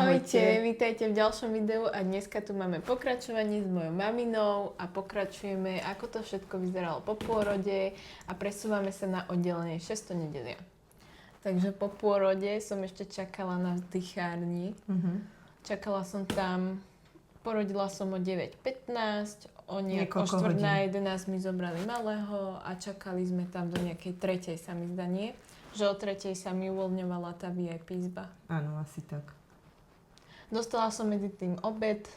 Ahojte, vítajte v ďalšom videu a dneska tu máme pokračovanie s mojou maminou a pokračujeme, ako to všetko vyzeralo po pôrode a presúvame sa na oddelenie 6. nedelia. Takže po pôrode som ešte čakala na vzdychárni. Čakala som tam, porodila som o 9:15, o 4:11 mi zobrali malého a čakali sme tam do nejakej 3:00 sa mi zdá, nie? Že o 3:00 sa mi uvoľňovala tá VIP izba. Áno, asi tak. Dostala som medzi tým obed,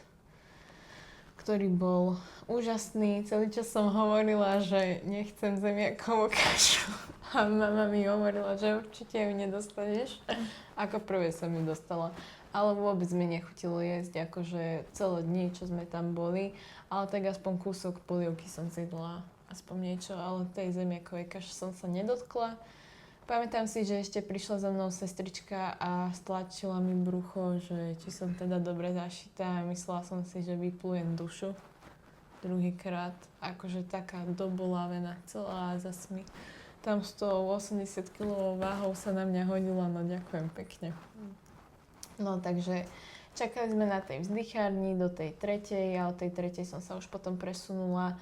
ktorý bol úžasný. Celý čas som hovorila, že nechcem zemiakovú kašu. A mama mi hovorila, že určite ju nedostaneš. Ako prvé som ju dostala. Ale vôbec mi nechutilo jesť, akože celé dni, čo sme tam boli. Ale tak aspoň kúsok polievky som si dala. Aspoň niečo, ale tej zemiakovej kaše som sa nedotkla. Pamätám si, že ešte prišla za mnou sestrička a stlačila mi brucho, že či som teda dobre zašitá. Myslela som si, že vyplujem dušu druhýkrát. Akože taká dobolavená celá zas mi. Tam s tou 80 kg váhou sa na mňa hodila, no ďakujem pekne. No takže čakali sme na tej vzdychárni do tej 3:00 a od tej 3:00 som sa už potom presunula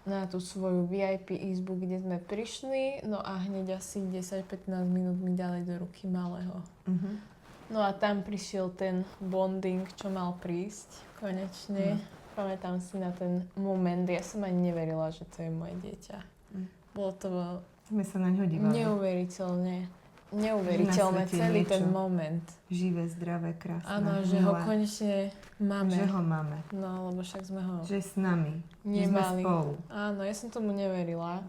na tú svoju VIP izbu, kde sme prišli, no a hneď asi 10-15 minút mi dali do ruky malého. No a tam prišiel ten bonding, čo mal prísť, konečne. Pamätám si na ten moment, ja som ani neverila, že to je moje dieťa. Bolo to sme sa na ňo dívali. Neuveriteľné celý niečo. Ten moment. Živé, zdravé, krásne. Áno, že ho konečne máme. Že ho máme. No, lebo však sme ho Že je s nami. nemali. Sme spolu. Áno, ja som tomu neverila.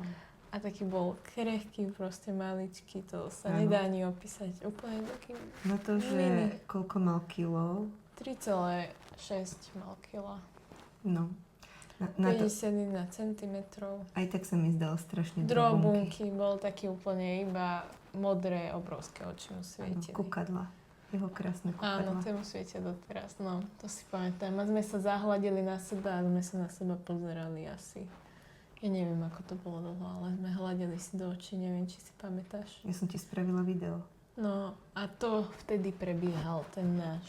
A taký bol krehký, proste maličký, to sa áno. nedá ani opísať. Úplne taký No to, že mini. koľko mal kilov? 3,6 mal kila. No. Na to, 51 centimetrov. aj tak sa mi zdalo strašne Drobunky, bol taký úplne iba modré, obrovské oči mu svietili. Kukadla. Jeho krásne Áno, kukadla. tie mu svietia doteraz, no, to si pamätám. A sme sa zahľadili na seba a sme sa na seba pozerali asi. Ja neviem, ako to bolo dlho, ale sme hľadili si do očí, neviem, či si pamätáš. Ja som ti spravila video. No, a to vtedy prebiehal ten náš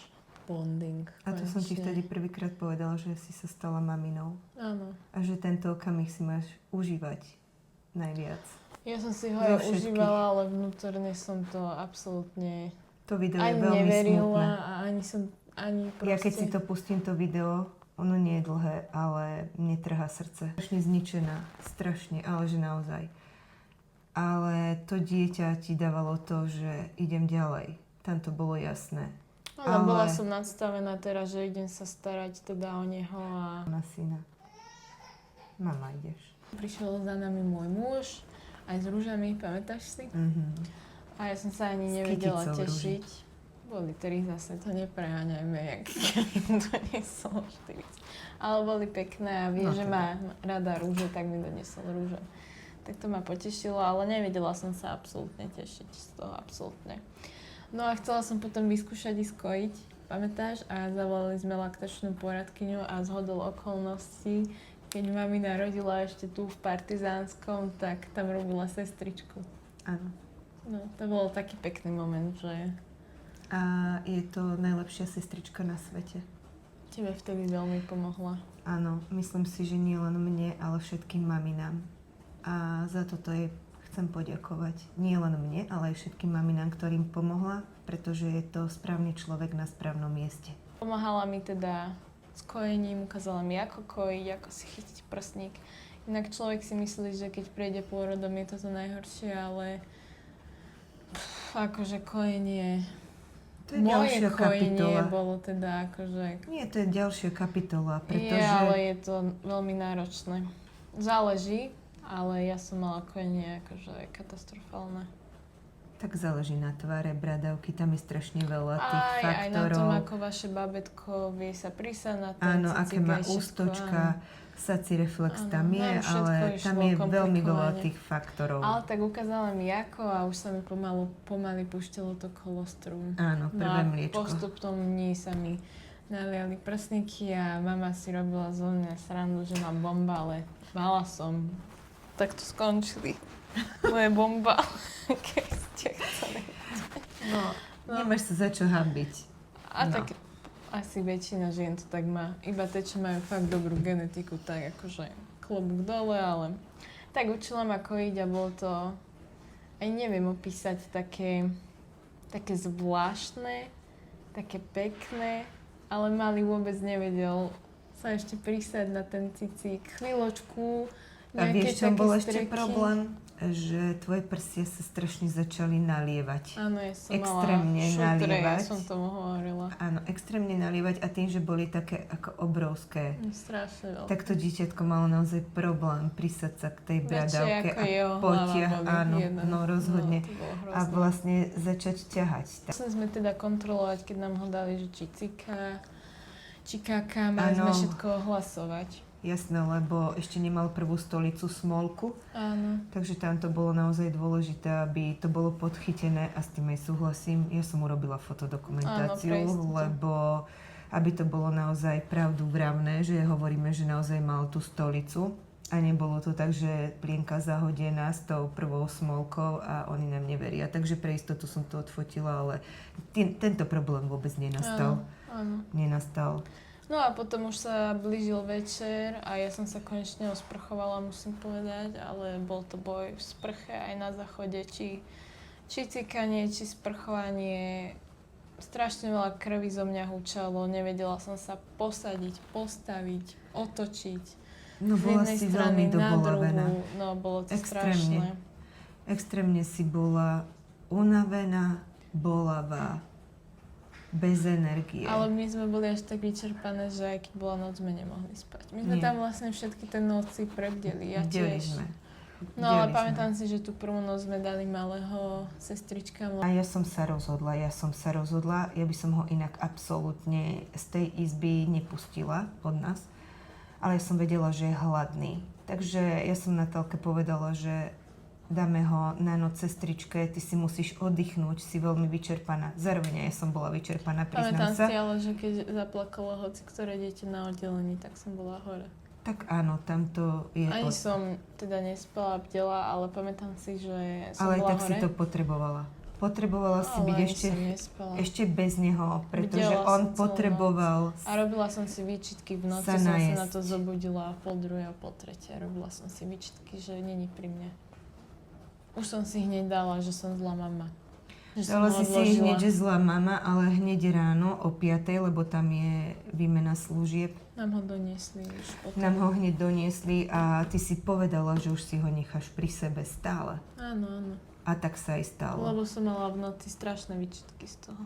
bonding. A to som ti vtedy prvýkrát povedala, že si sa stala maminou. Áno. A že tento okamih si máš užívať najviac. Ja som si ho Zo aj všetkých. užívala, ale vnútorne som to absolútne To video je ani veľmi neverila smutné. a ani proste... Ja keď si to pustím, to video, ono nie je dlhé, ale mne trhá srdce. Strašne zničená, strašne, ale že naozaj. Ale to dieťa ti dávalo to, že idem ďalej. Tam to bolo jasné. Ale bola som nadstavená teraz, že idem sa starať teda o neho a... Na syna. Mama, ideš. Prišiel za nami môj muž, aj s rúžami, pamätáš si? A ja som sa ani S nevedela kyticou tešiť. Boli 3 zase, to nepreháňajme, jak im doniesol 40. Ale boli pekné a vie, No že teda. má rada rúže, tak mi doniesol rúže. Tak to ma potešilo, ale nevedela som sa absolútne tešiť z toho, absolútne. No a chcela som potom vyskúšať ísť kojiť, pamätáš? A zavolali sme laktačnú poradkyňu a zhodol okolností, keď mami narodila ešte tu v Partizánskom, tak tam robila sestričku. Áno. No, to bol taký pekný moment, že A je to najlepšia sestrička na svete. tebe vtedy veľmi pomohla. Áno, myslím si, že nie len mne, ale všetkým maminám. A za toto jej chcem poďakovať. Nie len mne, ale aj všetkým maminám, ktorým pomohla, pretože je to správny človek na správnom mieste. Pomáhala mi teda s kojením, ukázala mi ako kojiť, ako si chytiť prsník. Inak človek si myslí, že keď prejde pôrodom je to najhoršie, ale akože kojenie... To je Moje ďalšia kojenie kapitola. bolo teda akože... Nie, to je ďalšia kapitola, pretože... Je, ale je to veľmi náročné. Záleží, ale ja som mala kojenie akože katastrofálne. Tak záleží na tvare, bradavky, tam je strašne veľa tých faktorov. Aj na tom, ako vaše babetko vie sa prisať, áno, aké má ústočka, sací reflex tam je, ale tam je veľmi veľa tých faktorov. Ale tak ukázala mi ako a už sa mi pomaly púšťalo to kolostrum. Áno, prvé No mliečko. a postupom dní sa mi naliali prsníky a mama si robila zo mňa srandu, že mám bomba, ale mala som. Tak to skončili. Moje bomba, keď ste chceli. No, nemáš sa za čo hambiť. A No. tak asi väčšina žien to tak má. Iba tie, čo majú fakt dobrú genetiku, tak akože klobúk dole, ale tak učila ma kojiť a bolo to, aj neviem opísať, také zvláštne, také pekné, ale Mali vôbec nevedel sa ešte prisať na ten cicík. Chvíľočku, A nejaké vieš, čo také bol ešte streky. problém? Že tvoje prsia sa strašne začali nalievať. Áno, ja som Extrémne mala šutre, ja nalievať. som tomu hovorila. Áno, extrémne nalievať a tým, že boli také ako obrovské. Strašne veľké. Tak to dieťatko malo naozaj problém prisať sa k tej bradavke Väčšie ako jeho hlava potiah, boli. áno, Jeden. no rozhodne. No, to bolo A hrozné. vlastne začať ťahať. Museli sme teda kontrolovať, keď nám ho dali, že či ciká, či kaká, mali sme Áno. všetko ohlasovať. Jasné, lebo ešte nemal prvú stolicu smolku, Áno. takže tam to bolo naozaj dôležité, aby to bolo podchytené a s tým aj súhlasím. Ja som urobila fotodokumentáciu, Áno, pre istotu. lebo aby to bolo naozaj pravdu vravné, že hovoríme, že naozaj mal tú stolicu a nebolo to tak, že plienka zahodená s tou prvou smolkou a oni nám neveria. Takže pre istotu som to odfotila, ale tento problém vôbec nenastal. Áno. Nenastal. No a potom už sa blížil večer a ja som sa konečne osprchovala, musím povedať, ale bol to boj v sprche aj na záchode, či cikanie, či sprchovanie. Strašne veľa krvi zo mňa húčalo, nevedela som sa posadiť, postaviť, otočiť. No Z bola jednej si strany veľmi na dobolavená. druhú. No bolo to Extrémne. strašné. Extrémne si bola unavená, bolavá, bez energie. Ale my sme boli až tak vyčerpané, že aj keď bola noc, sme nemohli spať. My sme Nie. tam vlastne všetky tie noci prebdeli, ja Bdeli tiež. sme. No ale Bdeli pamätám si, že tú prvú noc sme dali malého sestrička. A ja som sa rozhodla. Ja by som ho inak absolútne z tej izby nepustila od nás. Ale ja som vedela, že je hladný. Takže ja som Natálke povedala, že dáme ho na noc sestričke, ty si musíš oddychnúť, si veľmi vyčerpaná. Zároveň aj ja som bola vyčerpaná, priznám Pamätám sa. si ale, že keď zaplakalo hoci ktoré dieťa na oddelení, tak som bola hore. Tak áno, tamto je... Ani som teda nespala, bdela, ale pamätám si, že som Ale bola tak hore. si to potrebovala. Potrebovala si Ale byť ani som nespala. ešte bez neho, pretože Bdela on som celú potreboval... A robila som si výčitky v noci, sa som sa najesť. na to zobudila po druhej a po tretie. Robila som si výčitky, že není pri mne. Už som si hneď dala, že som zlá mama. Že som Dala ho si odložila. hneď, že zlá mama, ale hneď ráno o 5:00, lebo tam je výmena služieb. Nám ho doniesli už potom. Nám ho hneď doniesli a ty si povedala, že už si ho necháš pri sebe stále. Áno, áno. A tak sa aj stalo. Lebo som mala v noci strašné výčitky z toho.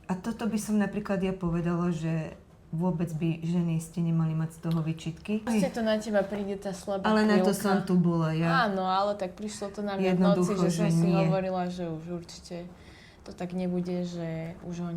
A toto by som napríklad ja povedala, že vôbec by ženy ste nemali mať z toho výčitky. Proste to na teba príde tá slabá Ale na to chvíľka. som tu bola ja. Áno, ale tak prišlo to na mňa v noci, Jednoducho, že som že si nie. hovorila, že už určite to tak nebude, že už ho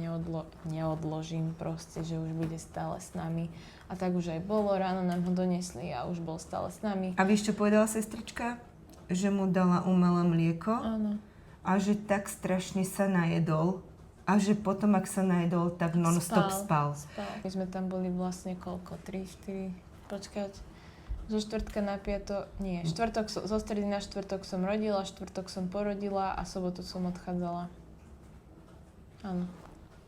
neodložím proste, že už bude stále s nami. A tak už aj bolo, ráno nám ho doniesli a už bol stále s nami. A vieš, čo povedala sestrička? Že mu dala umelé mlieko Áno. a že tak strašne sa najedol. A že potom, ak sa najedol, tak non-stop spal. My sme tam boli vlastne koľko? 3, 4, počkať. Zo štvrtka na piatok, nie, zo stredy na štvrtok som rodila, štvrtok som porodila a sobotu som odchádzala. Áno.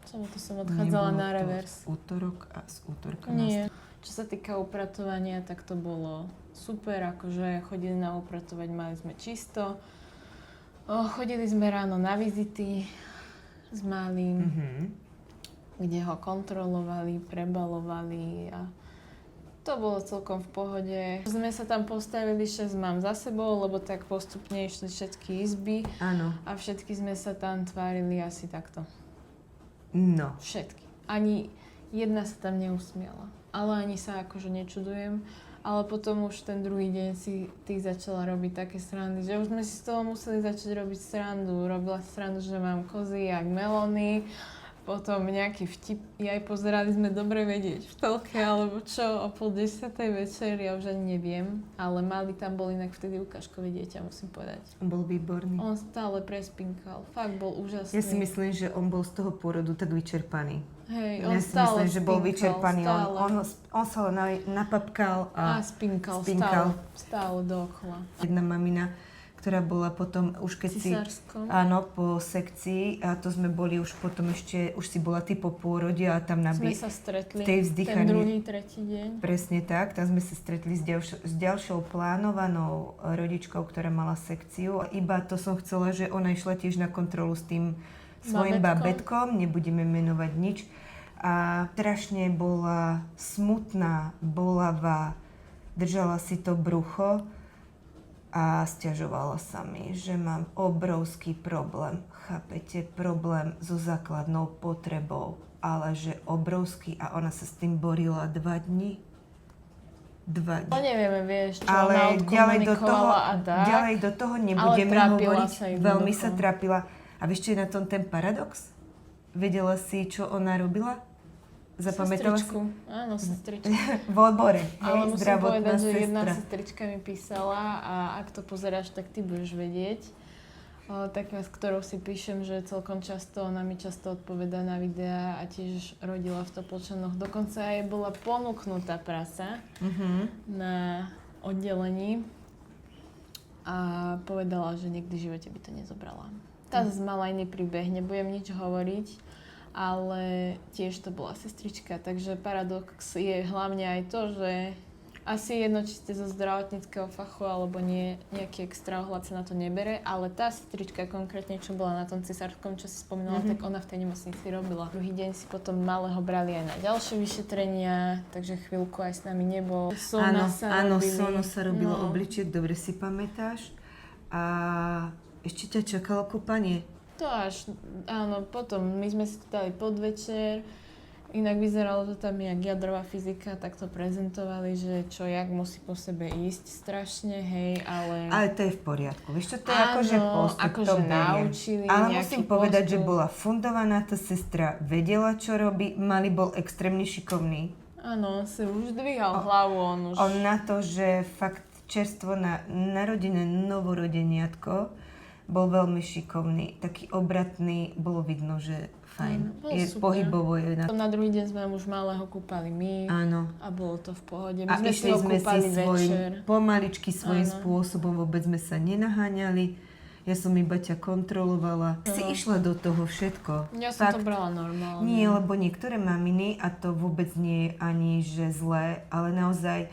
Sobotu som odchádzala Nebolo na to revers. v útorok a z útorka na Nie. Čo sa týka upratovania, tak to bolo super, akože chodili nám upratovať, mali sme čisto. Chodili sme ráno na vizity s malým, kde ho kontrolovali, prebalovali a to bolo celkom v pohode. Sme sa tam postavili 6 mám za sebou, lebo tak postupne išli všetky izby Áno. a všetky sme sa tam tvárili asi takto. No. Všetky. Ani jedna sa tam neusmiala. Ale ani sa akože nečudujem. Ale potom už ten druhý deň si tých začala robiť také srandy, že už sme si z toho museli začať robiť srandu. Robila si srandu, že mám kozy jak melóny. Potom nejaký vtip. Aj pozerali sme dobre vedieť v telke, alebo čo, o 9:30 večer, ja už ani neviem. Ale Mali tam bol inak vtedy ukážkové dieťa, musím povedať. On bol výborný. On stále prespinkal. Fakt bol úžasný. Ja si myslím, že on bol z toho pôrodu tak vyčerpaný. Hej, on Ja si stále myslím, že bol spinkal, vyčerpaný. stále. On sa len napapkal a A spinkal. spinkal. Stále dookola. Jedna mamina ktorá bola potom už keď si... Cisárskom. Áno, po sekcii a to sme boli už potom ešte, už si bola ty po pôrode a tam Sme sa stretli tej ten druhý, tretí deň. Presne tak, tam sme sa stretli s ďalšou plánovanou rodičkou, ktorá mala sekciu a iba to som chcela, že ona išla tiež na kontrolu s tým svojim babetkom, nebudeme menovať nič. A strašne bola smutná, bolavá, držala si to brucho a sťažovala sa mi, že mám obrovský problém, chápete, problém so základnou potrebou, ale že obrovský a ona sa s tým borila 2 dni. 2 dni. To nevieme, vieš, čo Ale ona odkomunikovala a tak. ďalej do toho nebudeme hovoriť. Sa Veľmi sa trápila. A vieš, čo je na tom ten paradox? Vedela si, čo ona robila? Zapamätala si? Sestričku. Áno, sestričku. V odbore. Ale musím zdravotná povedať, že jedna sestra. sestrička mi písala a ak to pozeráš, tak ty budeš vedieť. Taká, s ktorou si píšem, že celkom často, ona mi často odpovedá na videá a tiež rodila v Topolčanoch. Dokonca aj bola ponúknutá prasa na oddelení a povedala, že nikdy v živote by to nezobrala. Tá zase mala iný príbeh, nebudem nič hovoriť, ale tiež to bola sestrička, takže paradox je hlavne aj to, že asi jedno, či ste zo zdravotníckeho fachu alebo nie, nejaký extra ohľad sa na to nebere, ale tá sestrička konkrétne, čo bola na tom cisárskom, čo si spomínala, tak ona v tej nemocnici robila. Druhý deň si potom malého brali aj na ďalšie vyšetrenia, takže chvíľku aj s nami nebol. Áno, sono sa robilo obličiek, dobre si pamätáš. A ešte ťa čakalo kúpanie. To až, áno, potom my sme si to dali podvečer. Inak vyzeralo to tam jak jadrová fyzika, tak to prezentovali, že čo jak musí po sebe ísť strašne, hej, ale... Ale to je v poriadku, vieš čo, to je akože postup, akože to beriem. naučili Ale nejaký musím povedať, postup. že bola fundovaná tá sestra, vedela, čo robí, Mali bol extrémne šikovný. Áno, si už dvíhal hlavu, on už... On na to, že fakt čerstvo na narodené novorodeniatko, bol veľmi šikovný, taký obratný, bolo vidno, že fajn. Je super. pohybovo. Je Na druhý deň sme už malého kúpali my. Áno. A bolo to v pohode. A My sme si ho kúpali večer. pomaličky svojím Áno. spôsobom, vôbec sme sa nenaháňali. Ja som iba ťa kontrolovala. Si išla do toho všetko. Ja som to brala normálne. Nie, lebo niektoré maminy, a to vôbec nie je ani že zlé, ale naozaj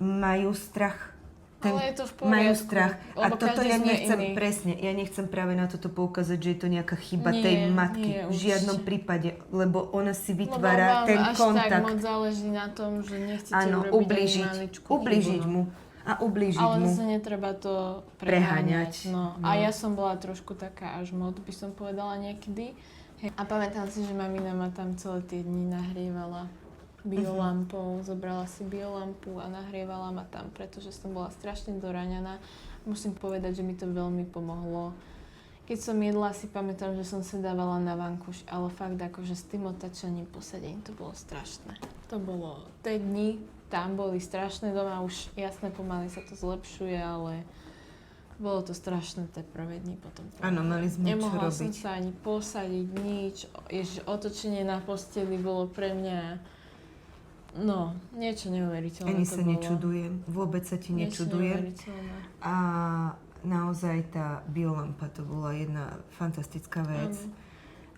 majú strach. Ale je to v poriadku. Majú strach. A Lebo toto každý ja sme nechcem, iný. presne, ja nechcem práve na toto poukázať, že je to nejaká chyba Nie, tej matky. nie, V žiadnom určite. prípade, lebo ona si Lebo vytvára vám ten až kontakt. tak moc záleží na tom, že nechcete Áno, urobiť ublížiť. ani maličkú Ublížiť chybu, mu. A ublížiť Ale mu. zase netreba to Preháňať. preháňať. No. A ja som bola trošku taká až mod, by som povedala niekedy. Hej. A pamätám si, že mamina ma tam celé tie dni nahrievala biolampou. Zobrala si biolampu a nahrievala ma tam, pretože som bola strašne doraňaná. Musím povedať, že mi to veľmi pomohlo. Keď som jedla, si pamätám, že som sa dávala na vankuš, ale fakt akože s tým otačaním posedení to bolo strašné. To bolo tie dni, tam boli strašné, doma už jasné, pomaly sa to zlepšuje, ale bolo to strašné tie prvé dni potom. Áno, mali sme čo Nemohla som robiť. sa ani posadiť, nič. Ježiš, otočenie na posteli bolo pre mňa no, niečo neuveriteľné. Ani to sa bolo. nečudujem. Vôbec sa ti Niečo nečudujem. neuveriteľné. A naozaj tá biolampa to bola jedna fantastická vec. Áno.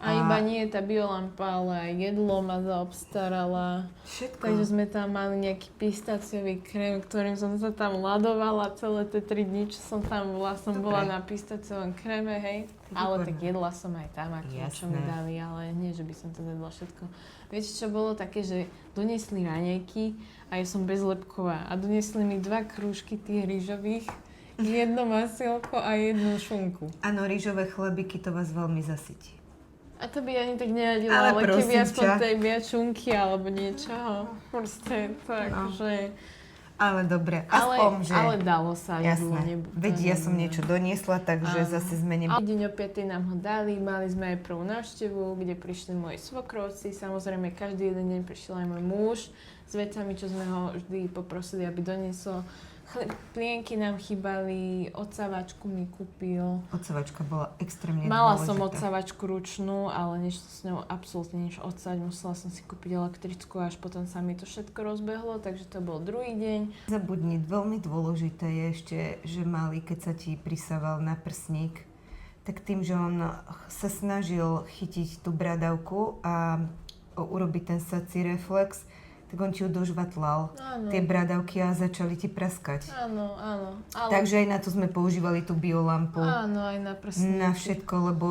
A iba nie tá biolampa, ale aj jedlo ma zaobstarala. Všetko. Takže sme tam mali nejaký pistáciový krém, ktorým som sa tam ladovala celé tie 3 dni, čo som tam bola. Som bola na pistáciovom kréme, hej. Ale tak jedla som aj tam, čo mi dali, ale nie, že by som to jedla všetko. Viete, čo bolo také, že doniesli raňajky a ja som bezlepková. A doniesli mi 2 krúžky tých rýžových, jedno masielko a jednu šunku. Áno, rýžové chlebiky, to vás veľmi zasytí. A to by ani tak neradila, Ale ale keby prosím aspoň ťa. tej biačunky alebo niečoho. Proste tak, No. že... Ale dobre, aspoň, že... Ale dalo sa. Jasné. Veď ja som niečo doniesla, takže zase sme A deň o 5. nám ho dali, mali sme aj prvú návštevu, kde prišli moji svokrovci. Samozrejme, každý jeden deň prišiel aj môj muž s vecami, čo sme ho vždy poprosili, aby doniesol. plienky nám chýbali, odsávačku mi kúpil. Odsávačka bola extrémne Mala dôležitá. som odsávačku ručnú, ale nešlo s ňou absolútne nič odsať. Musela som si kúpiť elektrickú, až potom sa mi to všetko rozbehlo, takže to bol druhý deň. Zabudni, veľmi dôležité je ešte, že malý, keď sa ti prisával na prsník, tak tým, že on sa snažil chytiť tú bradavku a urobiť ten sací reflex, tak on ti ju dožvatlal. Áno. Tie bradavky a začali ti praskať. Áno. Ale... Takže aj na to sme používali tú biolampu. Áno, aj na prsníky. Na všetko, lebo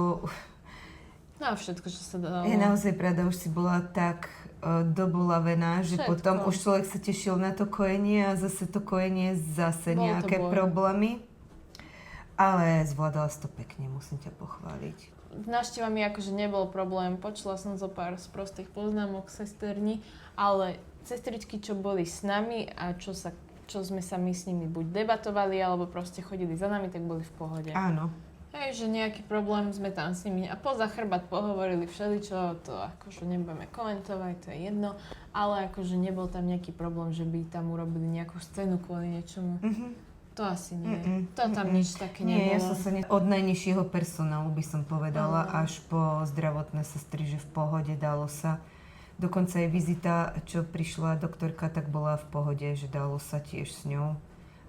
Na všetko, čo sa dalo. naozaj pravda, už si bola tak dobolavená, že Všetko. potom už človek sa tešil na to kojenie a zase to kojenie zase Bol to nejaké boj. problémy. Ale zvládala si to pekne, musím ťa pochváliť. S návštevami akože nebol problém. Počula som zo pár z prostých poznámok sesterní, ale sestričky, čo boli s nami a čo sme sa my s nimi buď debatovali, alebo proste chodili za nami, tak boli v pohode. Áno. Hej, že nejaký problém sme tam s nimi a poza chrbát pohovorili všeličo, to akože nebudeme komentovať, to je jedno, ale akože nebol tam nejaký problém, že by tam urobili nejakú scénu kvôli niečomu. To asi nie. To tam nič také nebolo. Nie, ja som sa od najnižšieho personálu by som povedala, Áno. až po zdravotné sestry, že v pohode dalo sa. Dokonca aj vizita, čo prišla doktorka, tak bola v pohode, že dalo sa tiež s ňou.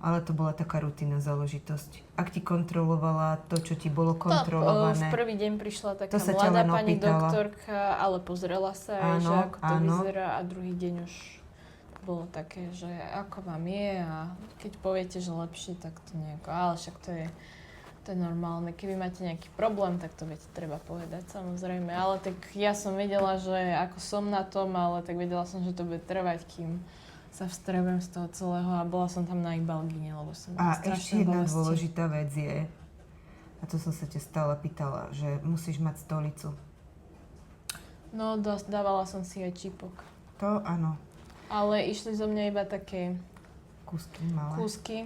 Ale to bola taká rutinná záležitosť. Ak ti kontrolovala to, čo ti bolo kontrolované. V prvý deň prišla taká To sa ťa mladá len pani opýtala. doktorka, ale pozrela sa aj, že ako to vyzerá a druhý deň už bolo také, že ako vám je a keď poviete, že lepšie, tak to nejako, ale však to je normálne. Keby máte nejaký problém, tak to viete, treba povedať samozrejme. Ale tak ja som vedela, že ako som na tom, ale tak vedela som, že to bude trvať, kým sa vstrebem z toho celého a bola som tam na ibalgine, lebo som mala A ešte strašné jedna bolesti. dôležitá vec je, a to som sa ťa stále pýtala, že musíš mať stolicu. No, dávala som si aj čípok. To áno. Ale išli zo mňa iba také Kúsky malé. kúsky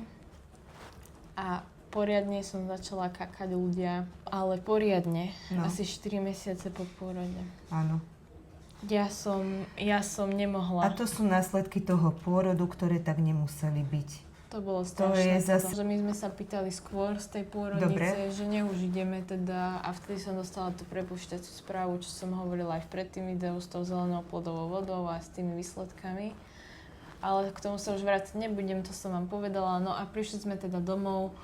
a poriadne som začala kakať ľudia, ale poriadne, asi 4 mesiace po pôrode. Áno. Ja som nemohla. A to sú následky toho pôrodu, ktoré tak nemuseli byť. To bolo To strašné. je zase... Že my sme sa pýtali skôr z tej pôrodnice, že už ideme teda a vtedy som dostala tú prepúšťaciu správu, čo som hovorila aj v predtým videu s tou zelenou plodovou vodou a s tými výsledkami. Ale k tomu sa už vrátiť nebudem, to som vám povedala. No a prišli sme teda domov.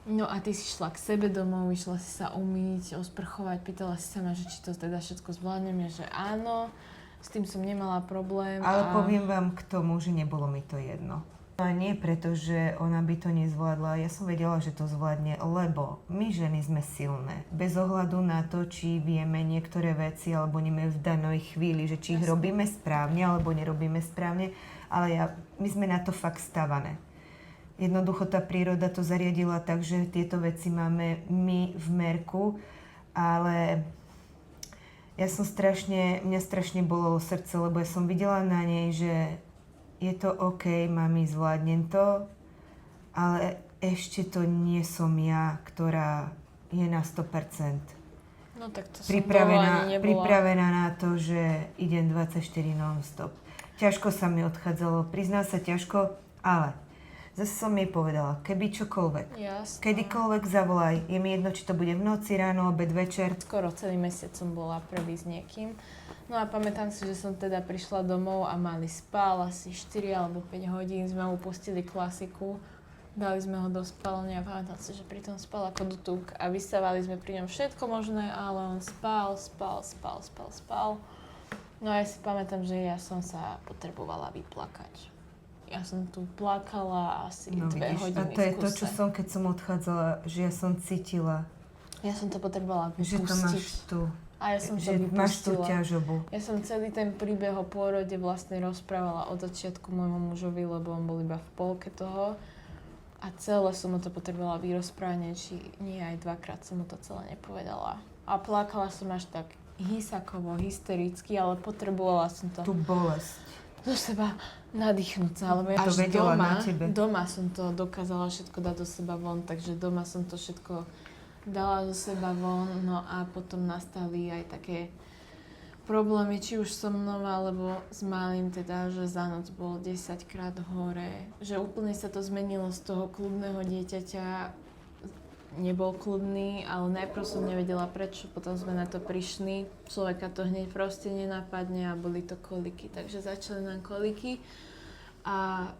No a ty si šla k sebe domov, išla si sa umyť, osprchovať, pýtala si sa ma, že či to teda všetko zvládneme, že áno. S tým som nemala problém. Ale poviem vám k tomu, že nebolo mi to jedno. A nie preto, že ona by to nezvládla. Ja som vedela, že to zvládne, lebo my ženy sme silné. Bez ohľadu na to, či vieme niektoré veci, alebo nevieme v danej chvíli, že či ich robíme správne, alebo nerobíme správne. Ale my sme na to fakt stavané. Jednoducho tá príroda to zariadila tak, že tieto veci máme my v merku, ale mňa strašne bolelo srdce, lebo ja som videla na nej, že je to OK, mami, zvládnem to, ale ešte to nie som ja, ktorá je na 100%. No tak to som ani nebola. Pripravená na to, že idem 24 non-stop. Ťažko sa mi odchádzalo, priznám sa ťažko, ale zase som jej povedala, keby čokoľvek, Jasné. kedykoľvek zavolaj, je mi jedno, či to bude v noci, ráno, obed, večer. Skoro celý mesiac som bola prvý s niekým. No a pamätám si, že som teda prišla domov a mali spal asi 4 alebo 5 hodín, sme mu pustili klasiku, dali sme ho do spálne a pamätám si, že pritom spal ako dutuk a vystávali sme pri ňom všetko možné, ale on spal. No a ja si pamätám, že ja som sa potrebovala vyplakať. Ja som tu plakala asi 2 hodiny a to je v kuse. to, čo som, keď som odchádzala, že ja som cítila, Ja som to potrebovala vypustiť. že to máš tu, A ja som to že máš tú vypustila. ťažobu. Ja som celý ten príbeh o pôrode vlastne rozprávala od začiatku môjmu mužovi, lebo on bol iba v polke toho. A celé som mu to potrebovala vyrozprávať, či nie aj 2-krát som mu to celé nepovedala. A plakala som až tak hysakovo, hystericky, ale potrebovala som to Tú bolesť. do seba nadýchnúť sa, lebo ja To až vedela na tebe. doma som to dokázala všetko dať do seba von, takže doma som to všetko dala do seba von, no a potom nastali aj také problém je či už so mnou, alebo s malým teda, že za noc bol 10-krát hore. Že úplne sa to zmenilo z toho kľudného dieťaťa. Nebol kľudný, ale najprv som nevedela prečo, potom sme na to prišli. Človeka to hneď proste nenapadne a boli to koliky. Takže začali nám koliky a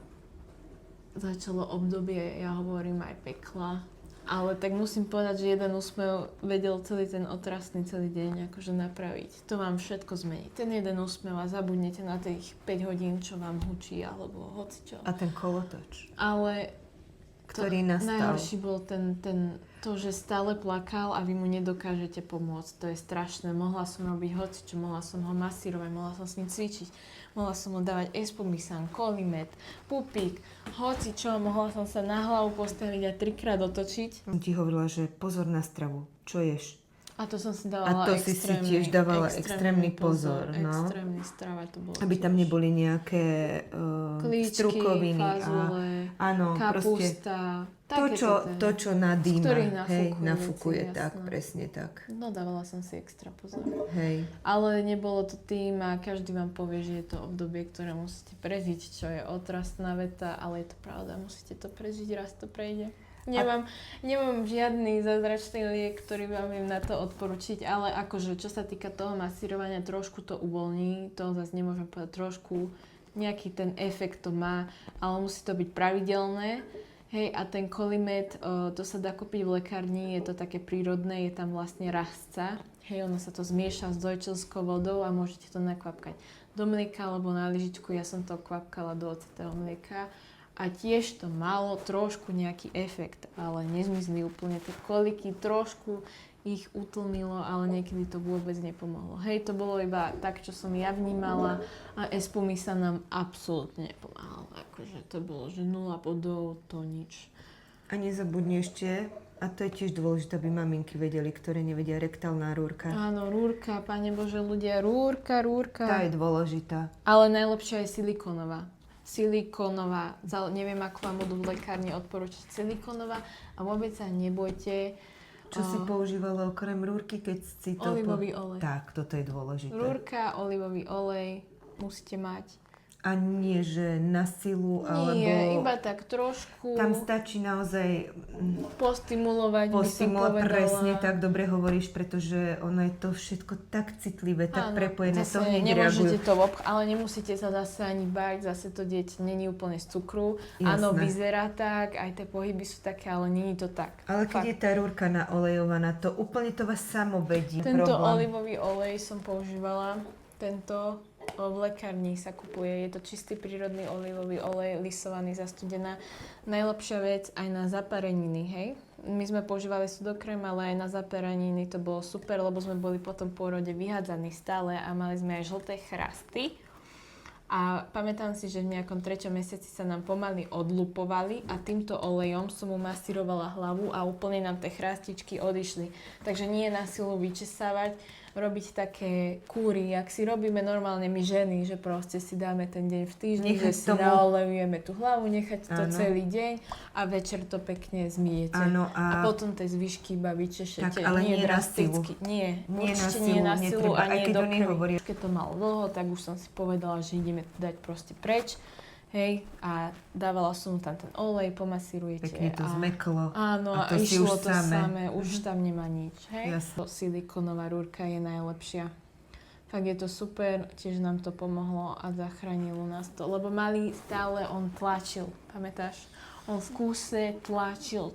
začalo obdobie, ja hovorím aj pekla. Ale tak musím povedať, že jeden úsmev vedel celý ten otrasný celý deň akože napraviť. To vám všetko zmení. Ten jeden úsmev a zabudnete na tých 5 hodín, čo vám hučí, alebo hocičo. A ten kolotoč, Ale ktorý nastal. najhorší bol to, že stále plakal a vy mu nedokážete pomôcť. To je strašné. Mohla som robiť hocičo, mohla som ho masírovať, mohla som s ním cvičiť. Mohla som mu dávať espumisan, kolimet, pupík, hocičo. Mohla som sa na hlavu postaviť a 3-krát otočiť. Som ti hovorila, že pozor na stravu. Čo ješ? A to som si dávala A to si tiež dávala extrémny pozor. No. Extrémny strava to bolo. Aby tam neboli nejaké klíčky, strukoviny. fazole, Áno, proste kapusta. to, čo nadýma. Ktorý Hej, nafúkuje nafúkuje, veci, tak, jasné. presne tak. No dávala som si extra pozor. Hej. Ale nebolo to tým a každý vám povie, že je to obdobie, ktoré musíte prežiť, čo je otrasná veta, ale je to pravda, musíte to prežiť, raz to prejde. Nemám žiadny zázračný liek, ktorý vám viem na to odporučiť, ale akože čo sa týka toho masírovania, trošku to uvoľní, to zase nemôžem povedať, trošku nejaký ten efekt to má, ale musí to byť pravidelné. Hej, a ten kolimet, to sa dá kúpiť v lekárni, je to také prírodné, je tam vlastne rastca. Hej, ono sa to zmieša s dojčelskou vodou a môžete to nakvapkať do mlieka alebo na lyžičku. Ja som to kvapkala do ocetého mlieka a tiež to malo trošku nejaký efekt, ale nezmizli úplne tie koliky, trošku ich utlmilo, ale niekedy to vôbec nepomohlo. Hej, to bolo iba tak, čo som ja vnímala a espumisa nám absolútne nepomáhal. Akože to bolo, že 0 bodov, to nič. A nezabudni ešte, a to je tiež dôležité, aby maminky vedeli, ktoré nevedia, rektálna rúrka. Áno, rúrka, Pane Bože, ľudia, rúrka. Tá je dôležitá. Ale najlepšia je silikónová. Neviem, ako vám budú v lekárni odporúčať silikónová a vôbec sa nebojte. Čo si používala okrem rúrky, keď si to... Olivový olej. Tak, toto je dôležité. Rúrka, olivový olej musíte mať. A nie, že na silu, alebo... Nie, iba tak trošku. Tam stačí naozaj postimulovať, by som povedala. presne, tak dobre hovoríš, pretože ono je to všetko tak citlivé, tak prepojené, to hneď nemôžete reagujú. ale nemusíte sa zase ani báť, zase to dieťa není úplne z cukru. Jasné. Áno, vyzerá tak, aj tie pohyby sú také, ale není to tak. Ale keď Fakt. je tá rúrka naolejovaná, to úplne to vás samo vedí. Tento problém. olivový olej som používala, tento v lekárni sa kupuje, je to čistý prírodný olivový olej, lisovaný, zastudená. Najlepšia vec aj na zapareniny, hej? My sme používali sudokrém, ale aj na zapareniny to bolo super, lebo sme boli po tom pôrode vyhádzaní stále a mali sme aj žlté chrasty. A pamätám si, že v nejakom 3. mesiaci sa nám pomaly odlupovali a týmto olejom som mu masírovala hlavu a úplne nám tie chrastičky odišli. Takže nie na silu vyčesávať, robiť také kúry, jak si robíme normálne my ženy, že proste si dáme ten deň v týždni, že si naolejujeme tú hlavu, nechať to celý deň a večer to pekne zmijete. Áno, a potom tie zvyšky iba vyčešete. Tak, ale nie drasticky. Nie, určite nie na silu a nie do krvi. Keď to malo dlho, tak už som si povedala, že ideme to dať proste preč. Hej, a dávala som tam ten olej, pomasírujete. Pekne to zmeklo. Áno, a to išlo už to samé, už tam nemá nič. Hej? Jasne. Silikónová rúrka je najlepšia. Fakt je to super, tiež nám to pomohlo a zachránilo nás to. Lebo malý stále on tlačil, pamätáš? On v kúse tlačil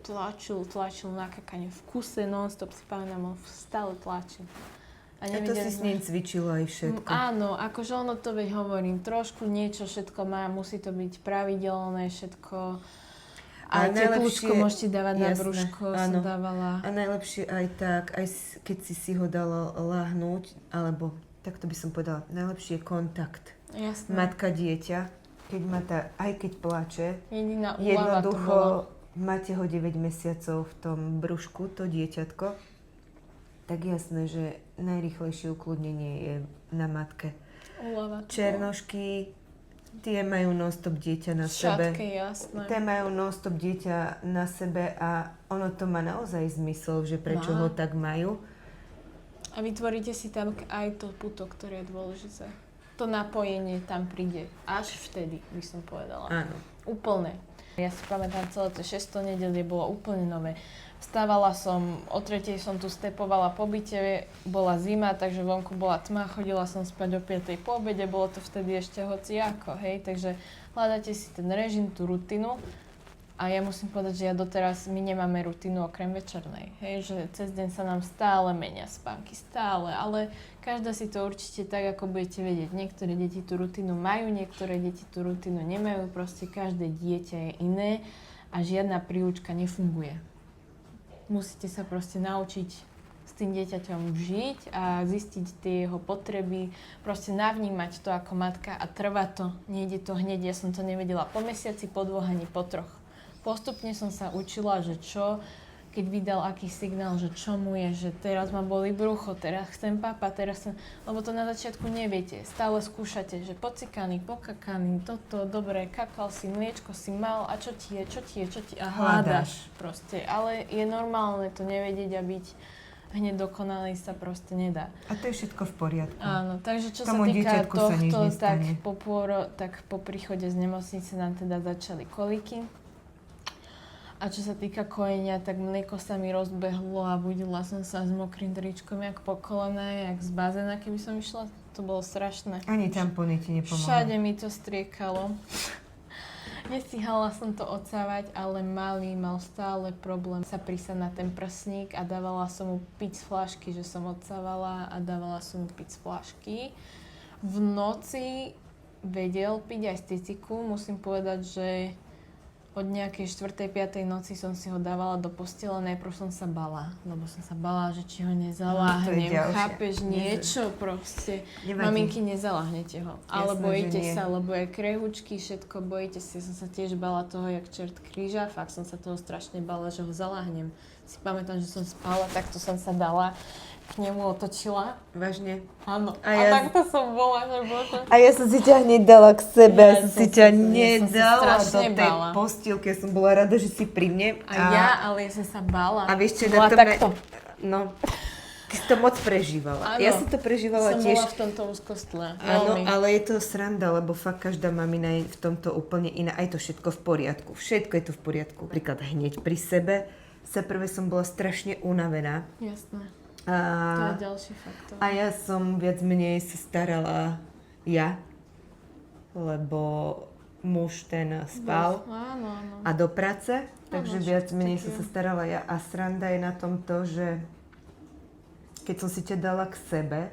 na kakane. V kúse non-stop si pamätám, on stále tlačil. A to si s ním cvičilo aj všetko. Áno, akože ono to veď hovorím, trošku niečo všetko má, musí to byť pravidelné všetko. A teplúčko môžete dávať na brúško, som dávala. A najlepšie aj tak, aj keď si ho dala láhnuť, alebo tak to by som povedala, najlepšie je kontakt. Jasné. Matka, dieťa, keď má aj keď plače, jediná úlava jednoducho máte ho 9 mesiacov v tom brúšku, to dieťatko, tak jasné, že najrýchlejšie ukludnenie je na matke. Úlava. Černošky, tie majú non-stop dieťa na sebe. Šatky, jasné. Tie majú non-stop dieťa na sebe a ono to má naozaj zmysel, že prečo ho tak majú. A vytvoríte si tam aj to puto, ktoré je dôležité. To napojenie tam príde až vtedy, by som povedala. Áno. Úplne. Ja si pamätám, celé to 600 nedelie bolo úplne nové. Vstávala som, o 3:00 som tu stepovala po byte, bola zima, takže vonku bola tma, chodila som spať o 5:00 po obede, bolo to vtedy ešte hociako, hej, takže hľadáte si ten režim, tú rutinu. A ja musím povedať, že ja doteraz, my nemáme rutinu okrem večernej, hej, že cez deň sa nám stále menia spánky, stále, ale každá si to určite tak, ako budete vedieť. Niektoré deti tú rutinu majú, niektoré deti tú rutinu nemajú, proste každé dieťa je iné a žiadna príučka nefunguje. Musíte sa proste naučiť s tým dieťaťom žiť a zistiť tie jeho potreby, proste navnímať to ako matka a trvá to, nejde to hneď, ja som to nevedela po mesiaci, po 2 ani po 3. Postupne som sa učila, že čo, keď vydal aký signál, že čo mu je, že teraz ma bolí brucho, teraz chcem papa, teraz chcem... Lebo to na začiatku neviete, stále skúšate, že pocikaný, pokakaný, toto, dobre, kakal si, mliečko si mal a čo ti je, a hľadaš proste. Ale je normálne to nevedieť a byť hneď dokonalý sa proste nedá. A to je všetko v poriadku. Áno, takže čo Tomu sa týka tohto, tak po príchode z nemocnice nám teda začali koliky. A čo sa týka kojenia, tak mlieko sa mi rozbehlo a budila som sa s mokrým tričkom, jak po kolena, jak z bazéna, keby som išla. To bolo strašné. Ani tampony ti nepomohli. Všade mi to striekalo. Nestihala som to odsávať, ale malý mal stále problém sa prísať na ten prsník a dávala som mu piť z fľašky, že som odsávala a dávala som mu piť z fľašky. V noci vedel piť aj z ciciku. Musím povedať, že od nejakej 4. 5. noci som si ho dávala do postele, najprv som sa bala, lebo som sa bala, že či ho nezaláhnem, chápeš, niečo proste. Nevadí. Maminky, nezaláhnete ho, ale Jasné, bojíte že nie. sa, lebo je krehučky, všetko, bojíte sa. Ja som sa tiež bala toho, jak čert kríža, fakt som sa toho strašne bala, že ho zaláhnem. Si pamätám, že som spala, takto som sa dala, k nemu otočila. Vážne? Áno, A a ja- takto som bola, že bože. A ja som si ťa hneď dala k sebe, Ja som som si si- ťa ja som sa nedala do strašne tej bála. postielky. Ja som bola rada, že si pri mne. Ale ja som sa bála. A vieš čo, Bola na tom takto. No, ty si to moc prežívala. Áno. Ja som to prežívala Som tiež. bola v tomto úzkostle. Áno, Veľmi. ale je to sranda, lebo fakt každá mamina je v tomto úplne iná. Aj to všetko v poriadku. Všetko je to v poriadku. Príklad hneď pri sebe. Sa prvé som bola strašne unavená. Jasné. To A, je ďalší faktor. a ja som viac menej sa starala ja, lebo muž ten spal Áno, áno. a do práce, takže Áno, viac všetko menej také. som sa starala ja. A sranda je na tom to, že keď som si ťa dala k sebe,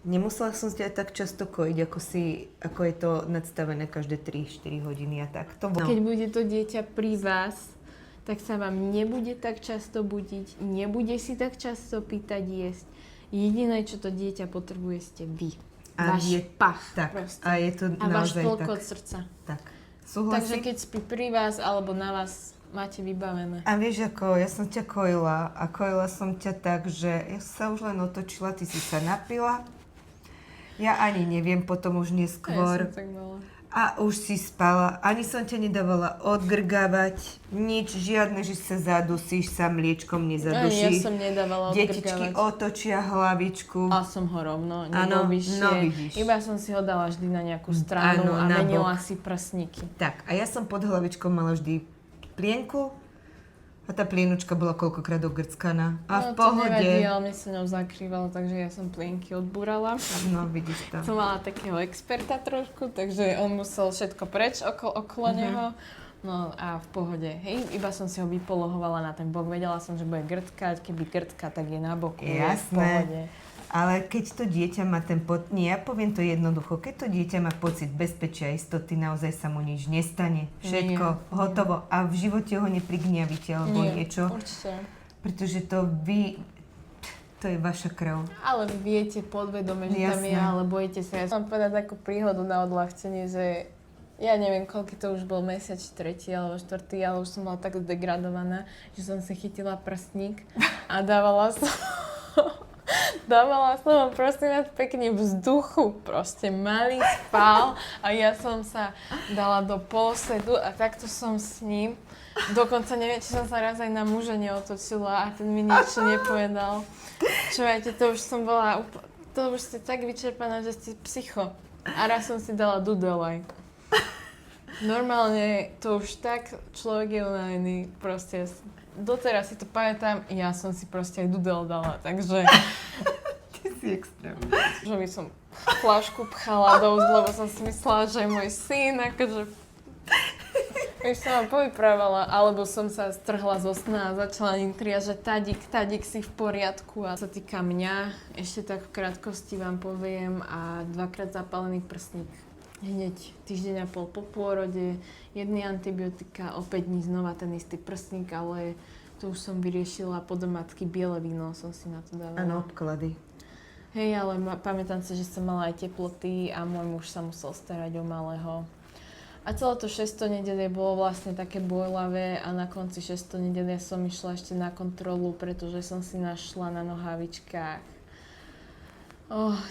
nemusela som ťa tak často kojiť, ako je to nadstavené každé 3-4 hodiny a tak. To Keď bude to dieťa pri vás, tak sa vám nebude tak často budiť, nebude si tak často pýtať jesť. Jediné, čo to dieťa potrebuje, ste vy. A Váš je- pach tak, proste. a je to A váš naozaj toľko tak. od srdca. Tak. Takže Súhlasím? keď spí pri vás alebo na vás, máte vybavené. A vieš ako, ja som ťa kojila a kojila som ťa tak, že ja sa už len otočila, ty si sa napila. Ja ani neviem, potom už Ja neskôr. som tak bola. A už si spala, ani som ťa nedávala odgrgávať, nič, žiadne, že sa zadusíš, sa mliečkom Ani ja nezaduší. som nedávala Detičky odgrgávať. otočia hlavičku. A som ho rovno, Áno, nebol vyššie. no vidíš. Iba som si ho dala vždy na nejakú stranu Áno, a na menila bok. si prsníky. Tak, a ja som pod hlavičkou mala vždy plienku a tá plienučka bola koľkokrát ogrckaná. A v To nevadí, pohode. ale mne sa ňou zakrývalo, takže ja som plienky odbúrala. No, vidíš to. Som mala takého experta trošku, takže on musel všetko preč okolo neho. No a v pohode, hej, iba som si ho vypolohovala na ten bok, vedela som, že bude grtkať, keby grtka, tak je na boku, je v Jasné. pohode. Ale keď to dieťa má ten nie, ja poviem to jednoducho, keď to dieťa má pocit bezpečia a istoty, naozaj sa mu nič nestane. Všetko Nie. hotovo a v živote ho neprigniavíte alebo Nie, niečo, určite. pretože to je vaša krv. Ale vy viete podvedome, že tam je, Jasné. ale bojíte sa. Ja som povedať takú príhodu na odľahčenie, že ja neviem, koľko to už bol mesiac, či 3. alebo 4., ale už som bola tak zdegradovaná, že som si chytila prstník a dávala som Dávala som ho prosím vás pekne vzduchu, proste malý spal a ja som sa dala do polosedu a takto som s ním. Dokonca neviem, či som sa raz aj na muža neotočila a ten mi niečo nepovedal. Čo viete, to už som bola to už ste tak vyčerpaná, že ste psycho. A raz som si dala dudel aj. Normálne to už tak človek je unavený, proste doteraz si to pamätám, ja som si proste aj dudel dala, takže... Ty si extrémne. Že by som fľašku pchala do úst, lebo som si myslela, že je môj syn, akože... Už som vám povyprávala, alebo som sa strhla zo sna a začala intria, že Tadik si v poriadku. A sa týka mňa, ešte tak v krátkosti vám poviem, a 2-krát zapálený prsník. Hneď týždeň a pol po pôrode, jedny antibiotika, o 5 dní znova ten istý prsník, ale to už som vyriešila podomácky, biele víno som si na to dávala. Áno, obklady. Hej, ale pamätám sa, že som mala aj teploty a môj muž sa musel starať o malého. A celé to 6. nedelie bolo vlastne také bojlavé a na konci 6. nedelie som išla ešte na kontrolu, pretože som si našla na nohavičkách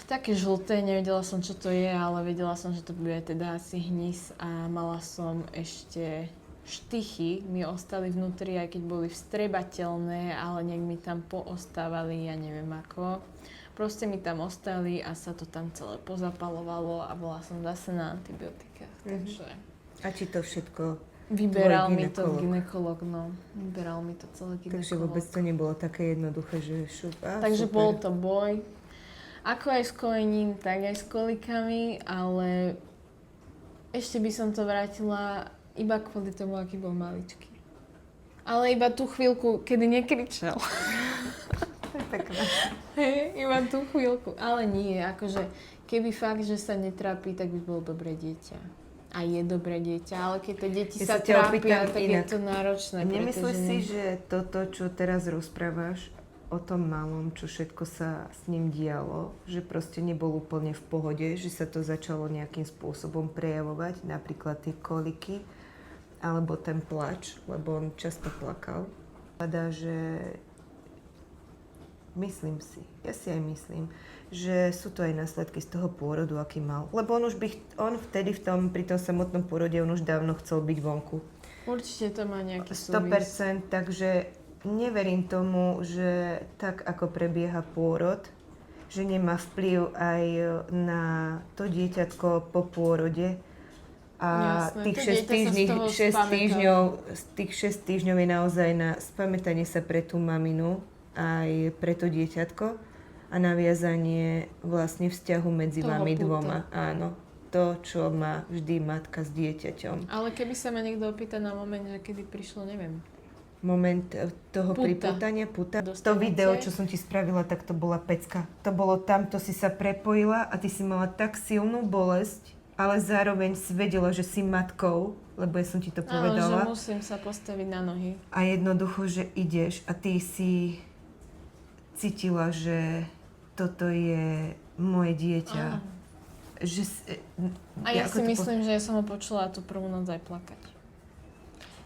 také žlté, nevedela som, čo to je, ale vedela som, že to bude teda asi hnis a mala som ešte štychy, mi ostali vnútri, aj keď boli vstrebateľné, ale nejak mi tam poostávali, ja neviem ako. Proste mi tam ostali a sa to tam celé pozapalovalo a bola som zase na antibiotikách, takže... A či to všetko vyberal mi to gynekolog, no. Vyberal mi to celé gynekolog. Takže vôbec to nebolo také jednoduché, že šup, takže super. bol to boj. Ako aj s kojením, tak aj s kolikami, ale ešte by som to vrátila iba kvôli tomu, aký bol maličký. Ale iba tú chvíľku, kedy nekričal. To je pekné. Hej, iba tú chvíľku. Ale nie, akože keby fakt, že sa netrápi, tak by bolo dobré dieťa. A je dobré dieťa, ale keď tie deti sa trápia, tak inak. Je to náročné. Nemyslíš si, že toto, čo teraz rozprávaš o tom malom, čo všetko sa s ním dialo, že proste nebol úplne v pohode, že sa to začalo nejakým spôsobom prejavovať, napríklad tie koliky, alebo ten plač, lebo on často plakal. Padá, že myslím si, ja si aj myslím, že sú to aj následky z toho pôrodu, aký mal. Lebo on vtedy pri tom samotnom pôrode, on už dávno chcel byť vonku. Určite to má nejaký 100%, takže neverím tomu, že tak ako prebieha pôrod, že nemá vplyv aj na to dieťatko po pôrode. A jasné, tých 6 týždňov je naozaj na spamätanie sa pre tú maminu, aj pre to dieťatko a naviazanie vlastne vzťahu medzi vami dvoma. Áno, to, čo má vždy matka s dieťaťom. Ale keby sa ma niekto opýta na moment, že kedy prišlo, neviem. Moment toho pripútania, puta. To video, čo som ti spravila, tak to bola pecka. To bolo tam, to si sa prepojila a ty si mala tak silnú bolesť, ale zároveň si vedela, že si matkou, lebo ja som ti to povedala. Áno, že musím sa postaviť na nohy. A jednoducho, že ideš a ty si cítila, že toto je moje dieťa. A ja si myslím, že ja som ho počula tú prvú noc aj plakať.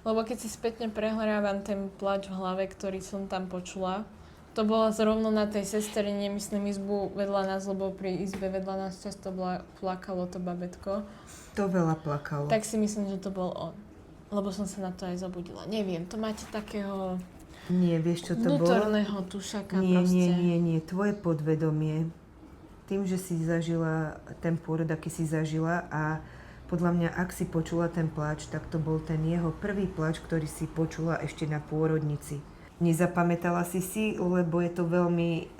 Lebo keď si spätne prehrávam ten plač v hlave, ktorý som tam počula, to bolo zrovna na tej sesterine, myslím, izbu vedľa nás, lebo pri izbe vedľa nás často plakalo to babetko. To veľa plakalo. Tak si myslím, že to bol on. Lebo som sa na to aj zabudila. Neviem, to máte takého Nie, vieš, čo to vnútorného tušaka proste. Nie. Tvoje podvedomie, tým, že si zažila ten pôrod, aký si zažila a podľa mňa, ak si počula ten pláč, tak to bol ten jeho prvý pláč, ktorý si počula ešte na pôrodnici. Nezapamätala si, lebo je to veľmi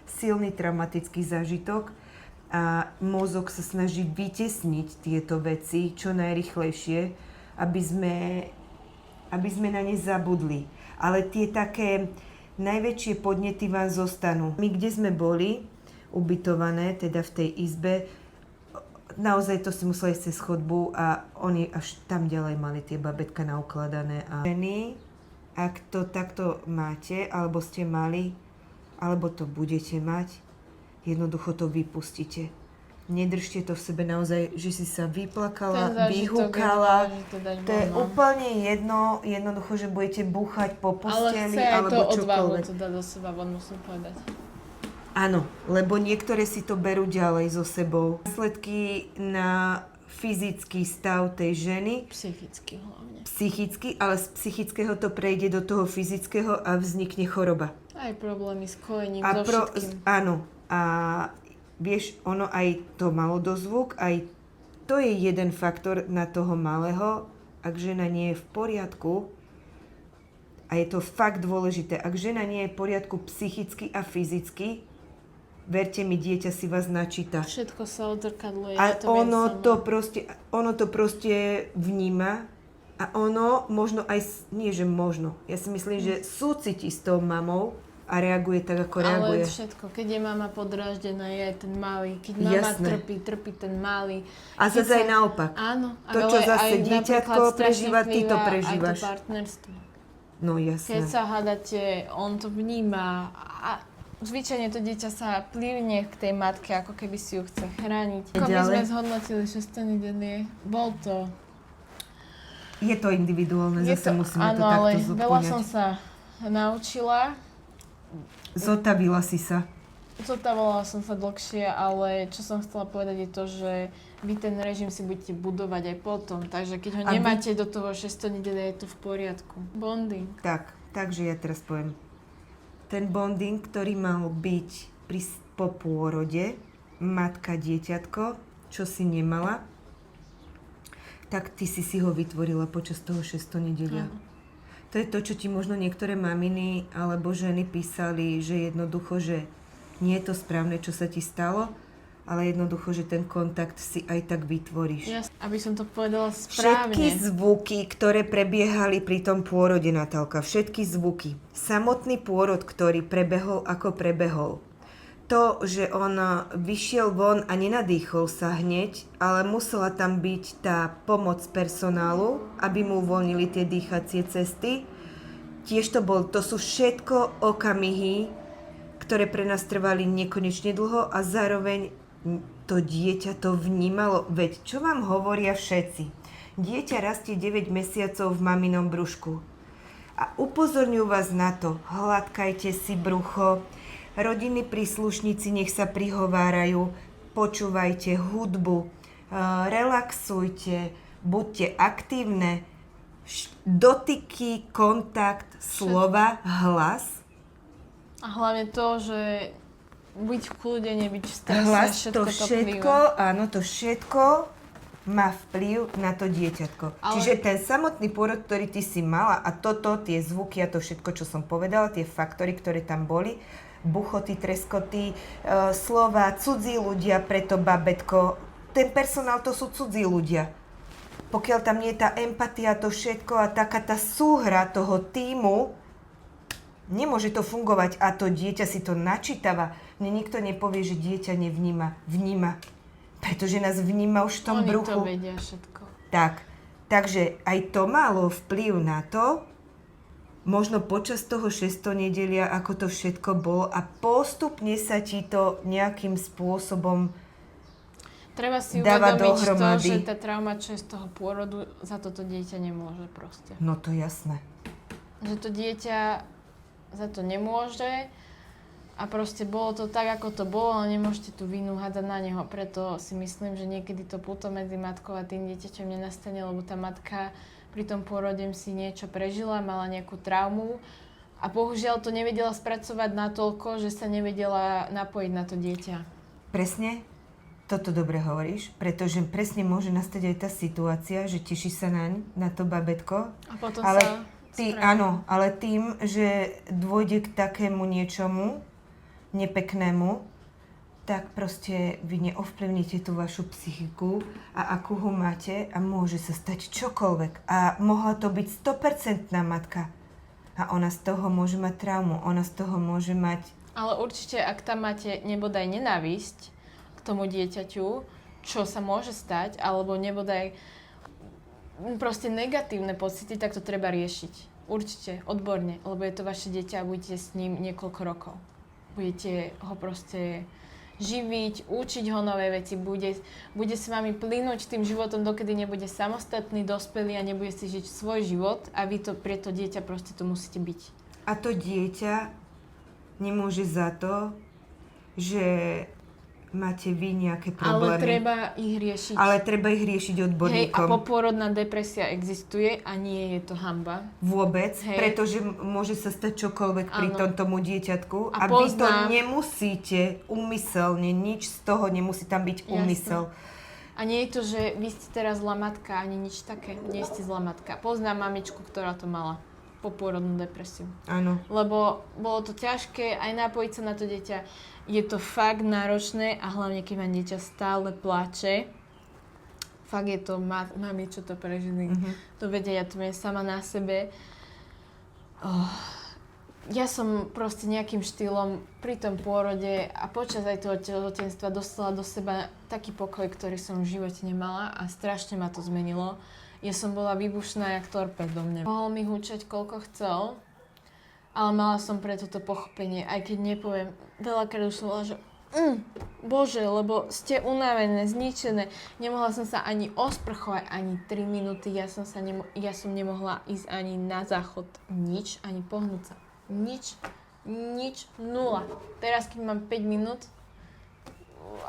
silný traumatický zážitok a mozog sa snaží vytesniť tieto veci čo najrýchlejšie, aby sme na ne zabudli. Ale tie také najväčšie podnety vám zostanú. My, kde sme boli ubytované, teda v tej izbe, naozaj to si museli ísť cez chodbu a oni až tam ďalej mali tie babetka naukladané. A ženy, ak to takto máte, alebo ste mali, alebo to budete mať, jednoducho to vypustite. Nedržte to v sebe naozaj, že si sa vyplakala, vyhúkala. To je úplne jedno, jednoducho, že budete búchať po posteli, alebo čokoľvek. Ale chce aj to odvahu to dať do seba von, musím povedať. Áno, lebo niektoré si to berú ďalej so sebou. Následky na fyzický stav tej ženy, Psychicky hlavne. psychicky, ale z psychického to prejde do toho fyzického a vznikne choroba. Aj problémy s kojením, A so všetkým. áno, a vieš, ono aj to malo dozvuk, aj to je jeden faktor na toho malého, ak žena nie je v poriadku, a je to fakt dôležité, ak žena nie je v poriadku psychicky a fyzicky, verte mi, dieťa si vás načíta. Všetko sa odzrkadluje. A ja to viem sama. ono to proste vníma a ono možno aj, nie že možno, ja si myslím, že súciti s tou mamou a reaguje tak, ako reaguje. Ale všetko, keď je mama podráždená, je aj ten malý. Keď mama Jasné. trpí ten malý. A Keď zase aj naopak. Áno. To, čo ale zase aj dieťatko napríklad prežíva, strašne ty to vplýva prežívaš. Aj to partnerstvo. No Keď jasné. sa hádate, on to vníma a zvyčajne to dieťa sa plivne k tej matke, ako keby si ju chce chrániť. Ako my Ďalej. sme zhodnotili 6. nedelie, bol to... Je to individuálne, zase musíme áno, to takto ale veľa zodpovedať. som sa naučila. Zotavila si sa. Zotávala som sa dlhšie, ale čo som chcela povedať je to, že vy ten režim si budete budovať aj potom. Takže keď ho A vy- nemáte do toho 6. nedelia, je to v poriadku. Bonding. Takže ja teraz poviem. Ten bonding, ktorý mal byť po pôrode, matka, dieťatko, čo si nemala, tak ty si ho vytvorila počas toho 6. nedelia. Áno. To je to, čo ti možno niektoré maminy alebo ženy písali, že jednoducho, že nie je to správne, čo sa ti stalo, ale jednoducho, že ten kontakt si aj tak vytvoríš. Aby som to povedala Všetky správne. zvuky, ktoré prebiehali pri tom pôrode, Natálka, všetky zvuky. Samotný pôrod, ktorý prebehol, ako prebehol. To, že on vyšiel von a nenadýchol sa hneď, ale musela tam byť tá pomoc personálu, aby mu uvoľnili tie dýchacie cesty. Tiež to sú všetko okamihy, ktoré pre nás trvali nekonečne dlho a zároveň to dieťa to vnímalo. Veď čo vám hovoria všetci? Dieťa rastie 9 mesiacov v maminom brúšku. A upozorňujú vás na to, hladkajte si brucho, rodinní príslušníci nech sa prihovárajú, počúvajte hudbu, relaxujte, buďte aktívne, dotyky, kontakt, slova, hlas. A hlavne to, že byť v kľude, nebyť v strese, Hlas, všetko to to všetko, vplyvá. áno, to všetko má vplyv na to dieťatko. Ale- Čiže ten samotný pôrod, ktorý ty si mala a tie zvuky a to všetko, čo som povedala, tie faktory, ktoré tam boli, buchoty, treskoty, slova, cudzí ľudia pre to babetko. Ten personál to sú cudzí ľudia. Pokiaľ tam nie je tá empatia, to všetko a taká tá súhra toho tímu, nemôže to fungovať a to dieťa si to načítava. Mne nikto nepovie, že dieťa nevníma. Vníma. Pretože nás vníma už v tom Oni bruchu. to vedia všetko. Takže aj to malo vplyv na to, možno počas toho 6. nedelia, ako to všetko bolo a postupne sa ti to nejakým spôsobom Treba si dáva uvedomiť to, dohromady. že tá trauma, čo je z toho pôrodu, za toto dieťa nemôže proste. No to jasné. Že to dieťa za to nemôže a proste bolo to tak, ako to bolo, ale nemôžete tú vinu hádať na neho. Preto si myslím, že niekedy to puto medzi matkou a tým dieťaťom nenastane, lebo tá matka pri tom pôrode si niečo prežila, mala nejakú traumu a bohužiaľ to nevedela spracovať natoľko, že sa nevedela napojiť na to dieťa. Presne, toto dobre hovoríš, pretože presne môže nastať aj tá situácia, že teší sa na to babetko. A potom Ale sa áno, ale tým, že dôjde k takému niečomu nepeknému, tak proste vy neovplyvníte tú vašu psychiku a akú ho máte a môže sa stať čokoľvek. A mohla to byť 100% matka. A ona z toho môže mať traumu, ona z toho môže mať... Ale určite, ak tam máte nebodaj nenávisť k tomu dieťaťu, čo sa môže stať, alebo nebodaj proste negatívne pocity, tak to treba riešiť. Určite, odborne, lebo je to vaše dieťa a budete s ním niekoľko rokov. Budete ho proste živiť, učiť ho nové veci, bude s vami plynúť tým životom, dokedy nebude samostatný, dospelý a nebude si žiť svoj život a vy to pre to dieťa proste to musíte byť. A to dieťa nemôže za to, že máte vy nejaké Ale problémy. treba ich riešiť. Hej, a odborníkom. poporodná depresia existuje a nie je to hanba. Vôbec, Hej. pretože môže sa stať čokoľvek pri Áno. tomu dieťatku A a vy to poznám- nemusíte úmyselne, nič z toho nemusí tam byť úmysel. A nie je to, že vy ste teraz zlá matka, ani nič také. Nie ste zlá matka. Poznám mamičku, ktorá to mala. Poporodnú depresiu. Áno. Lebo bolo to ťažké aj napojiť sa na to dieťa. Je to fakt náročné a hlavne, keď vám dieťa stále plače, fakt je to mami, čo to prežili. To vedia, ja to viem sama na sebe. Ja som proste nejakým štýlom pri tom pôrode a počas aj toho tehotenstva dostala do seba taký pokoj, ktorý som v živote nemala a strašne ma to zmenilo. Ja som bola vybušná jak torped do mňa. Mohol mi húčať koľko chcel, ale mala som pre toto pochopenie, aj keď nepoviem. Veľakrát už som bola, že Bože, lebo ste unavené, zničené. Nemohla som sa ani osprchovať, ani 3 minúty. Ja som nemohla ísť ani na záchod. Nič, ani pohnúť sa. Nič, nula. Teraz, keď mám 5 minút,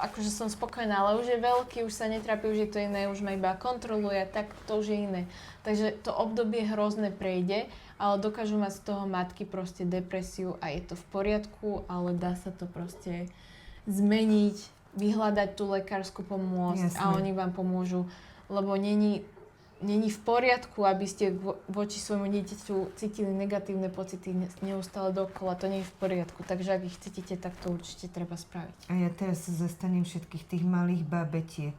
akože som spokojná, ale už je veľký, už sa netrapí, už je to iné, už ma iba kontroluje, tak to už je iné. Takže to obdobie hrozné prejde, ale dokážu mať z toho matky proste depresiu a je to v poriadku, ale dá sa to proste zmeniť, vyhľadať tú lekárskú pomoc a oni vám pomôžu, lebo není v poriadku, aby ste voči svojmu dieťaťu cítili negatívne pocity neustále dokola. To nie je v poriadku. Takže ak ich cítite, tak to určite treba spraviť. A ja teraz sa zastanem všetkých tých malých babetiek.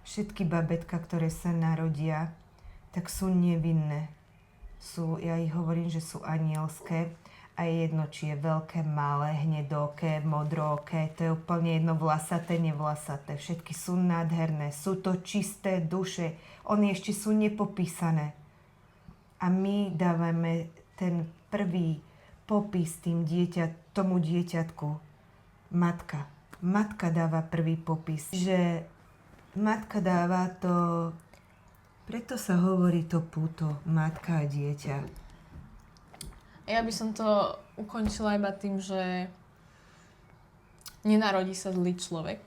Všetky babetka, ktoré sa narodia, tak sú nevinné. Ja ich hovorím, že sú anielské. A je jedno, či je veľké, malé, hnedoké, modroké, to je úplne jedno, vlasaté, nevlasaté. Všetky sú nádherné, sú to čisté duše, oni ešte sú nepopísané. A my dávame ten prvý popis tomu dieťatku. Matka dáva prvý popis. Že matka dáva to, preto sa hovorí to puto, matka a dieťa. Ja by som to ukončila iba tým, že nenarodí sa zlý človek.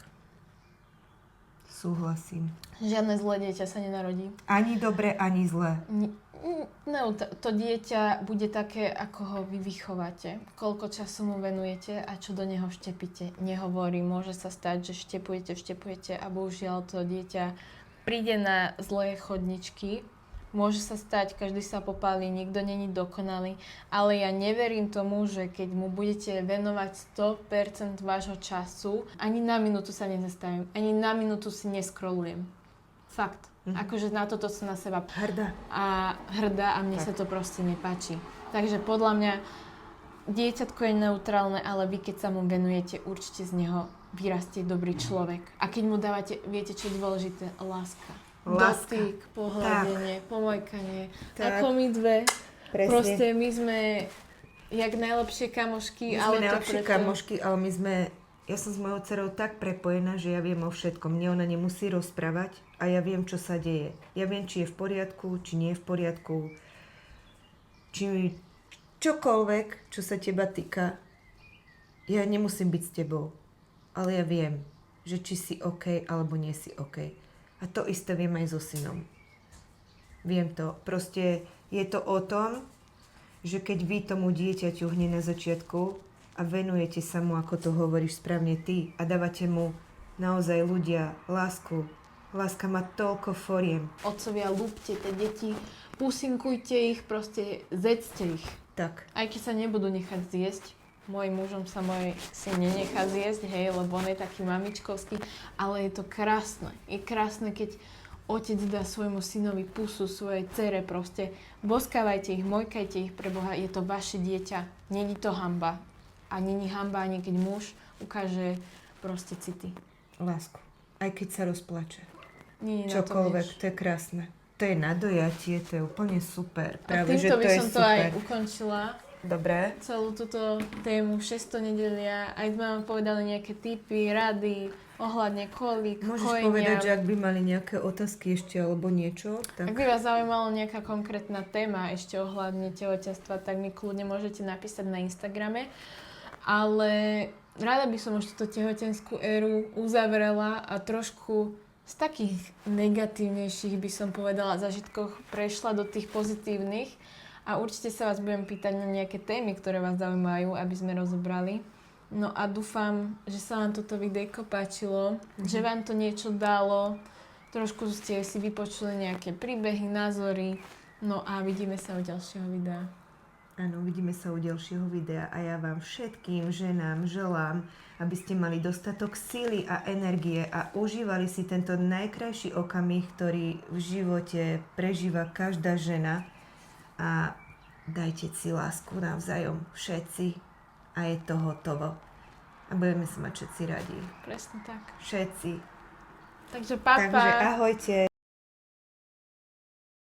Súhlasím. Žiadne zlé dieťa sa nenarodí. Ani dobre, ani zlé. To dieťa bude také, ako ho vy vychováte. Koľko času mu venujete a čo do neho štepíte. Nehovorím, môže sa stať, že štepujete a bohužiaľ to dieťa príde na zlé chodničky. Môže sa stať, každý sa popálí, nikto není dokonalý, ale ja neverím tomu, že keď mu budete venovať 100% vášho času, ani na minútu sa nezastavím, ani na minútu si neskrolujem. Fakt. Akože na toto som na seba hrdá a mne sa to proste nepáči. Takže podľa mňa dieťatko je neutrálne, ale vy keď sa mu venujete, určite z neho vyrastie dobrý človek. A keď mu dávate, viete čo je dôležité? Láska. Dotyk, pohľadenie, pomojkanie. Ako my dve. Presne. Proste my sme jak najlepšie kamošky. Ale ja som s mojou dcerou tak prepojená, že ja viem o všetkom. Mne ona nemusí rozprávať a ja viem, čo sa deje. Ja viem, či je v poriadku, či nie je v poriadku. Či čokoľvek, čo sa teba týka, ja nemusím byť s tebou. Ale ja viem, že či si OK, alebo nie si OK. A to isté viem aj so synom. Viem to. Proste je to o tom, že keď vy tomu dieťaťu hneď na začiatku a venujete sa mu, ako to hovoríš správne ty, a dávate mu naozaj ľudia lásku. Láska má toľko foriem. Otcovia, ľúbte tie deti, pusinkujte ich, proste zedzte ich. Tak. Aj keď sa nebudú nechať zjesť. Môj mužom sa môj syn nenechá zjesť, hej, lebo on je taký mamičkovský, ale je to krásne. Je krásne, keď otec dá svojmu synovi pusu, svojej dcere proste. Boskávajte ich, mojkajte ich pre Boha, je to vaše dieťa. Není to hanba. A není hanba ani keď muž ukáže proste city. Lásku. Aj keď sa rozplače. Čokoľvek, to je krásne. To je na dojatie, to je úplne super. Práve, a týmto by som to aj ukončila. Dobre. Celú túto tému 600 nedelia. Aj sme vám povedali nejaké tipy, rady ohľadne kolík, môžeš kojenia. Povedať, že ak by mali nejaké otázky ešte alebo niečo, tak... Ak by vás zaujímala nejaká konkrétna téma ešte ohľadne tehotenstva, tak mi kľudne môžete napísať na Instagrame. Ale rada by som už túto tehotenskú éru uzavrela a trošku z takých negatívnejších, by som povedala, zážitkoch prešla do tých pozitívnych. A určite sa vás budem pýtať na nejaké témy, ktoré vás zaujímajú, aby sme rozobrali. No a dúfam, že sa vám toto videjko páčilo, že vám to niečo dalo, trošku ste si vypočuli nejaké príbehy, názory. No a vidíme sa u ďalšieho videa. Áno, vidíme sa u ďalšieho videa a ja vám všetkým ženám želám, aby ste mali dostatok síly a energie a užívali si tento najkrajší okamih, ktorý v živote prežíva každá žena. A dajte si lásku navzájom všetci a je to hotovo. A budeme sa mať všetci radi. Presne tak. Všetci. Takže papa. Takže ahojte.